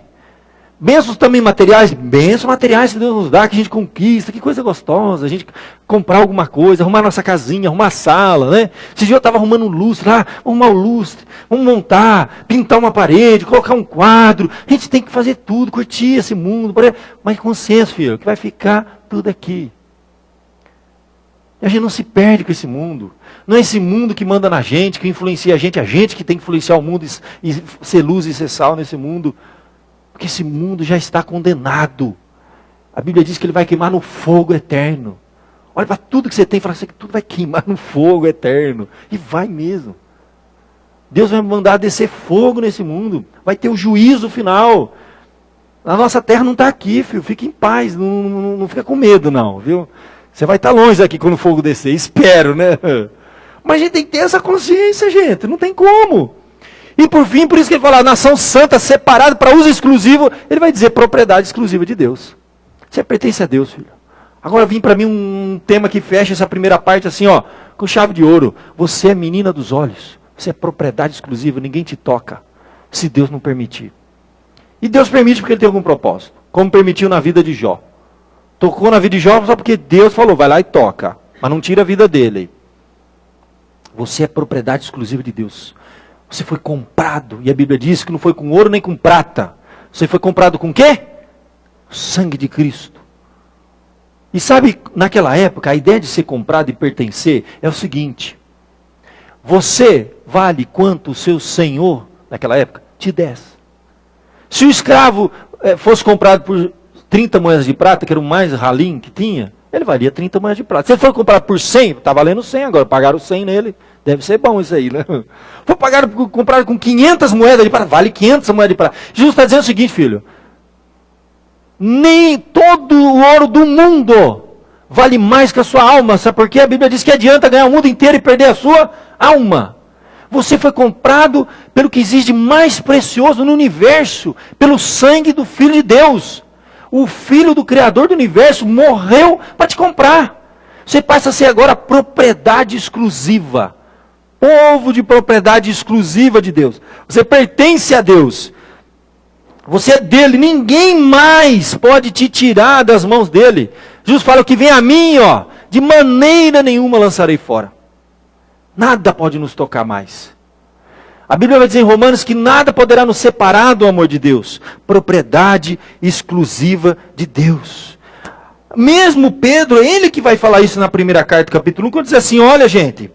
Bênçãos também materiais, bênçãos materiais que Deus nos dá, que a gente conquista, que coisa gostosa, a gente comprar alguma coisa, arrumar nossa casinha, arrumar a sala, né? Esse dia eu estava arrumando um lustre lá, vamos arrumar o lustre, vamos montar, pintar uma parede, colocar um quadro, a gente tem que fazer tudo, curtir esse mundo, mas com senso, filho, que vai ficar tudo aqui. E a gente não se perde com esse mundo, não é esse mundo que manda na gente, que influencia a gente que tem que influenciar o mundo e ser luz e ser sal nesse mundo. Porque esse mundo já está condenado. A Bíblia diz que ele vai queimar no fogo eterno. Olha para tudo que você tem e fala assim, que tudo vai queimar no fogo eterno. E vai mesmo. Deus vai mandar descer fogo nesse mundo. Vai ter o juízo final. A nossa terra não está aqui, filho. Fica em paz. Não fica com medo, não, viu? Você vai estar longe daqui quando o fogo descer. Espero, né? Mas a gente tem que ter essa consciência, gente. Não tem como. E por fim, por isso que ele fala, nação santa, separada para uso exclusivo. Ele vai dizer propriedade exclusiva de Deus. Você pertence a Deus, filho. Agora vem para mim um tema que fecha essa primeira parte assim, ó, com chave de ouro. Você é menina dos olhos. Você é propriedade exclusiva, ninguém te toca, se Deus não permitir. E Deus permite porque Ele tem algum propósito. Como permitiu na vida de Jó. Tocou na vida de Jó só porque Deus falou, vai lá e toca. Mas não tira a vida dele. Você é propriedade exclusiva de Deus. Você foi comprado. E a Bíblia diz que não foi com ouro nem com prata. Você foi comprado com o quê? O sangue de Cristo. E sabe, naquela época, a ideia de ser comprado e pertencer é o seguinte. Você vale quanto o seu senhor, naquela época, te desse. Se o escravo fosse comprado por 30 moedas de prata, que era o mais ralim que tinha, ele valia 30 moedas de prata. Se ele for comprado por 100, está valendo 100 agora, pagaram 100 nele. Deve ser bom isso aí, né? For comprado com 500 moedas de prata, vale 500 moedas de prata. Jesus está dizendo o seguinte, filho. Nem todo o ouro do mundo vale mais que a sua alma. Sabe por quê? A Bíblia diz que adianta ganhar o mundo inteiro e perder a sua alma. Você foi comprado pelo que existe de mais precioso no universo, pelo sangue do Filho de Deus. O Filho do Criador do universo morreu para te comprar. Você passa a ser agora propriedade exclusiva. Povo de propriedade exclusiva de Deus. Você pertence a Deus. Você é dele, ninguém mais pode te tirar das mãos dele. Jesus fala, o que vem a mim, ó, de maneira nenhuma lançarei fora. Nada pode nos tocar mais. A Bíblia vai dizer em Romanos que nada poderá nos separar do amor de Deus. Propriedade exclusiva de Deus. Mesmo Pedro, ele que vai falar isso na primeira carta, capítulo 1, quando diz assim, olha gente,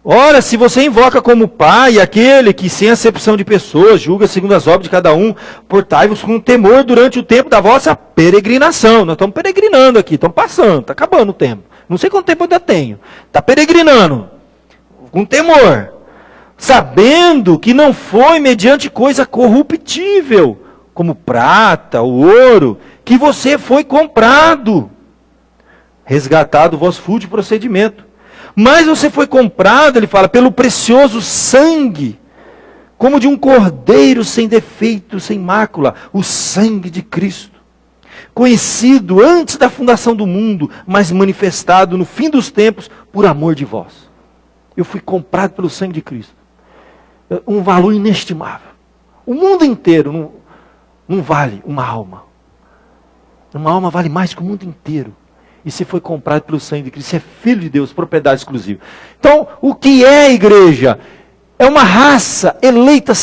ora, se você invoca como Pai aquele que sem acepção de pessoas julga segundo as obras de cada um, portai-vos com temor durante o tempo da vossa peregrinação. Nós estamos peregrinando aqui, estamos passando, está acabando o tempo. Não sei quanto tempo eu ainda tenho. Está peregrinando, com temor, sabendo que não foi mediante coisa corruptível, como prata, ouro, que você foi comprado, resgatado o vosso fútil procedimento. Mas você foi comprado, ele fala, pelo precioso sangue, como de um cordeiro sem defeito, sem mácula, o sangue de Cristo. Conhecido antes da fundação do mundo, mas manifestado no fim dos tempos, por amor de vós. Eu fui comprado pelo sangue de Cristo. Um valor inestimável. O mundo inteiro não vale uma alma. Uma alma vale mais que o mundo inteiro. E você foi comprado pelo sangue de Cristo. Você é filho de Deus, propriedade exclusiva. Então, o que é a igreja? É uma raça eleita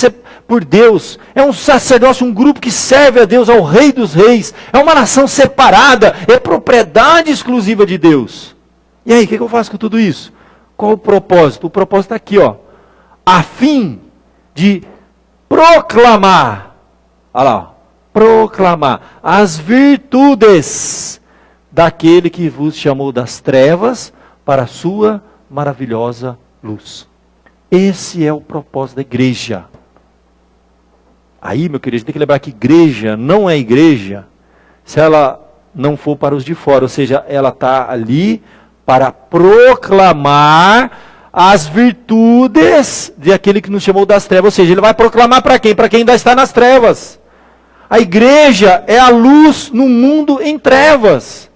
por Deus. É um sacerdócio, um grupo que serve a Deus, ao Rei dos Reis. É uma nação separada. É propriedade exclusiva de Deus. E aí, o que eu faço com tudo isso? Qual o propósito? O propósito está aqui, ó. A fim de proclamar. Olha lá, ó, proclamar as virtudes daquele que vos chamou das trevas para a sua maravilhosa luz. Esse é o propósito da igreja. Aí, meu querido, a gente tem que lembrar que igreja não é igreja se ela não for para os de fora. Ou seja, ela está ali para proclamar as virtudes de aquele que nos chamou das trevas. Ou seja, ele vai proclamar para quem? Para quem ainda está nas trevas. A igreja é a luz no mundo em trevas.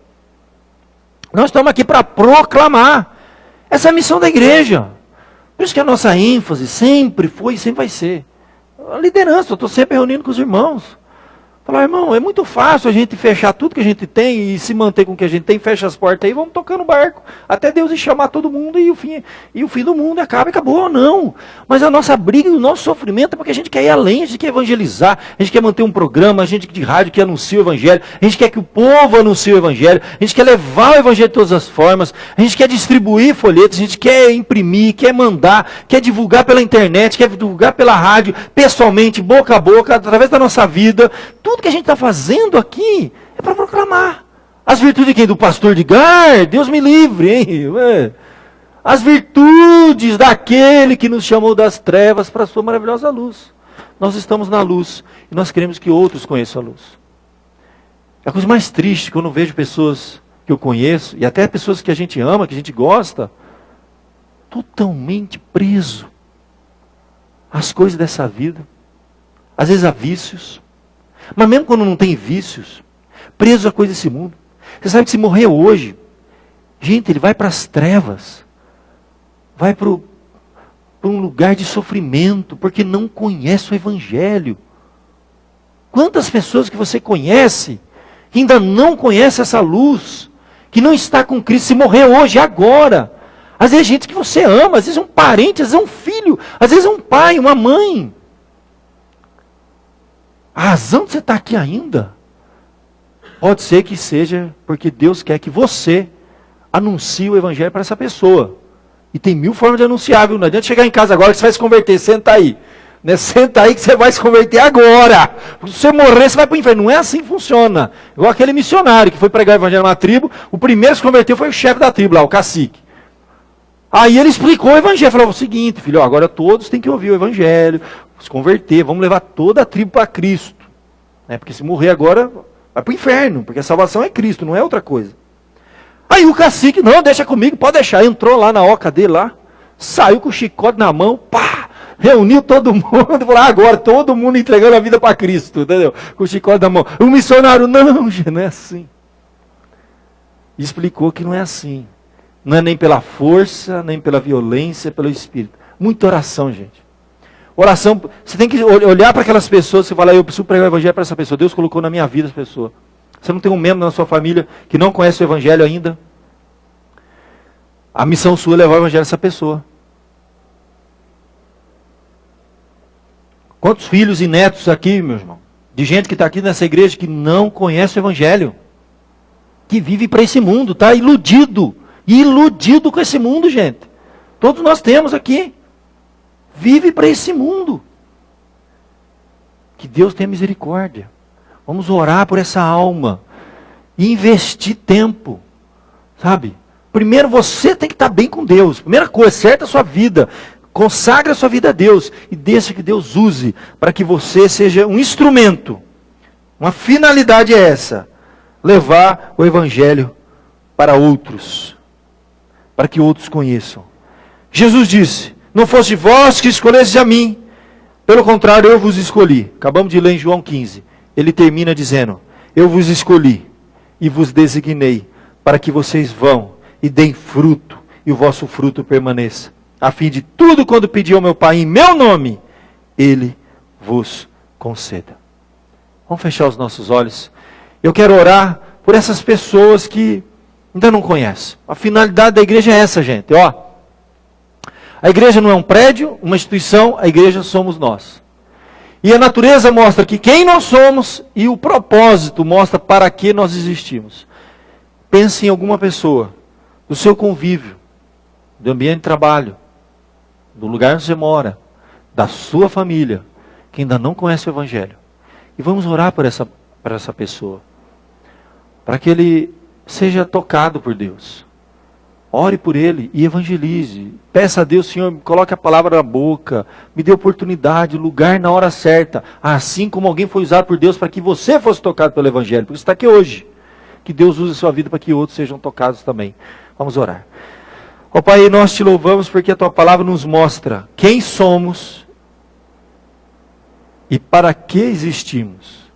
Nós estamos aqui para proclamar. Essa é a missão da igreja. Por isso que a nossa ênfase sempre foi e sempre vai ser a liderança. Eu estou sempre reunindo com os irmãos. Falar, irmão, é muito fácil a gente fechar tudo que a gente tem e se manter com o que a gente tem, fecha as portas aí, vamos tocando o barco, até Deus ir chamar todo mundo e o fim do mundo acaba e acabou. Não. Mas a nossa briga e o nosso sofrimento é porque a gente quer ir além, a gente quer evangelizar, a gente quer manter um programa, a gente de rádio que anuncia o evangelho, a gente quer que o povo anuncie o evangelho, a gente quer levar o evangelho de todas as formas, a gente quer distribuir folhetos, a gente quer imprimir, quer mandar, quer divulgar pela internet, quer divulgar pela rádio, pessoalmente, boca a boca, através da nossa vida. Tudo que a gente está fazendo aqui é para proclamar As virtudes de quem? Do pastor de Gar? Deus me livre, hein? As virtudes daquele que nos chamou das trevas para a sua maravilhosa luz. Nós estamos na luz e nós queremos que outros conheçam a luz. É a coisa mais triste quando eu vejo pessoas que eu conheço, e até pessoas que a gente ama, que a gente gosta, totalmente preso às coisas dessa vida, às vezes a vícios, mas mesmo quando não tem vícios, preso a coisas desse mundo. Você sabe que se morrer hoje, gente, ele vai para as trevas, vai para um lugar de sofrimento, porque não conhece o Evangelho. Quantas pessoas que você conhece, que ainda não conhece essa luz, que não está com Cristo, se morrer hoje, agora. Às vezes é gente que você ama, às vezes é um parente, às vezes é um filho, às vezes é um pai, uma mãe. A razão de você estar aqui ainda, pode ser que seja porque Deus quer que você anuncie o Evangelho para essa pessoa. E tem 1000 formas de anunciar, viu? Não adianta chegar em casa agora que você vai se converter, senta aí. Né? Senta aí que você vai se converter agora. Se você morrer, você vai para o inferno. Não é assim que funciona. Igual aquele missionário que foi pregar o Evangelho numa tribo, o primeiro que se converteu foi o chefe da tribo lá, o cacique. Aí ele explicou o Evangelho, falou o seguinte, filho, agora todos têm que ouvir o Evangelho, se converter, vamos levar toda a tribo para Cristo. Né? Porque se morrer agora, vai para o inferno, porque a salvação é Cristo, não é outra coisa. Aí o cacique, não, deixa comigo, pode deixar. Entrou lá na oca dele, lá, saiu com o chicote na mão, pá, reuniu todo mundo, falou, agora todo mundo entregando a vida para Cristo, entendeu? Com o chicote na mão. O missionário, não, gente, não é assim. E explicou que não é assim. Não é nem pela força, nem pela violência, pelo Espírito. Muita oração, gente. Oração, você tem que olhar para aquelas pessoas e falar, eu preciso pregar o Evangelho para essa pessoa. Deus colocou na minha vida essa pessoa. Você não tem um membro na sua família que não conhece o Evangelho ainda? A missão sua é levar o Evangelho a essa pessoa. Quantos filhos e netos aqui, meu irmão? De gente que está aqui nessa igreja que não conhece o Evangelho. Que vive para esse mundo, está iludido. Iludido com esse mundo, gente. Todos nós temos aqui. Vive para esse mundo. Que Deus tenha misericórdia. Vamos orar por essa alma. E investir tempo. Sabe? Primeiro você tem que estar bem com Deus. Primeira coisa, acerta a sua vida. Consagra a sua vida a Deus. E deixa que Deus use para que você seja um instrumento. Uma finalidade é essa. Levar o Evangelho para outros. Para que outros conheçam. Jesus disse, não fosse vós que escolhestes a mim. Pelo contrário, eu vos escolhi. Acabamos de ler em João 15. Ele termina dizendo, eu vos escolhi e vos designei para que vocês vão e deem fruto e o vosso fruto permaneça. A fim de tudo quando pedir ao meu Pai em meu nome, Ele vos conceda. Vamos fechar os nossos olhos. Eu quero orar por essas pessoas que ainda não conhecem. A finalidade da igreja é essa, gente. Ó, a igreja não é um prédio, uma instituição, a igreja somos nós. E a natureza mostra que quem nós somos e o propósito mostra para que nós existimos. Pense em alguma pessoa, do seu convívio, do ambiente de trabalho, do lugar onde você mora, da sua família, que ainda não conhece o Evangelho. E vamos orar por essa pessoa. Para que ele seja tocado por Deus. Ore por ele e evangelize. Peça a Deus, Senhor, coloque a palavra na boca. Me dê oportunidade, lugar na hora certa. Assim como alguém foi usado por Deus para que você fosse tocado pelo Evangelho. Porque você está aqui hoje. Que Deus use a sua vida para que outros sejam tocados também. Vamos orar. Ó Pai, nós te louvamos porque a tua palavra nos mostra quem somos e para que existimos.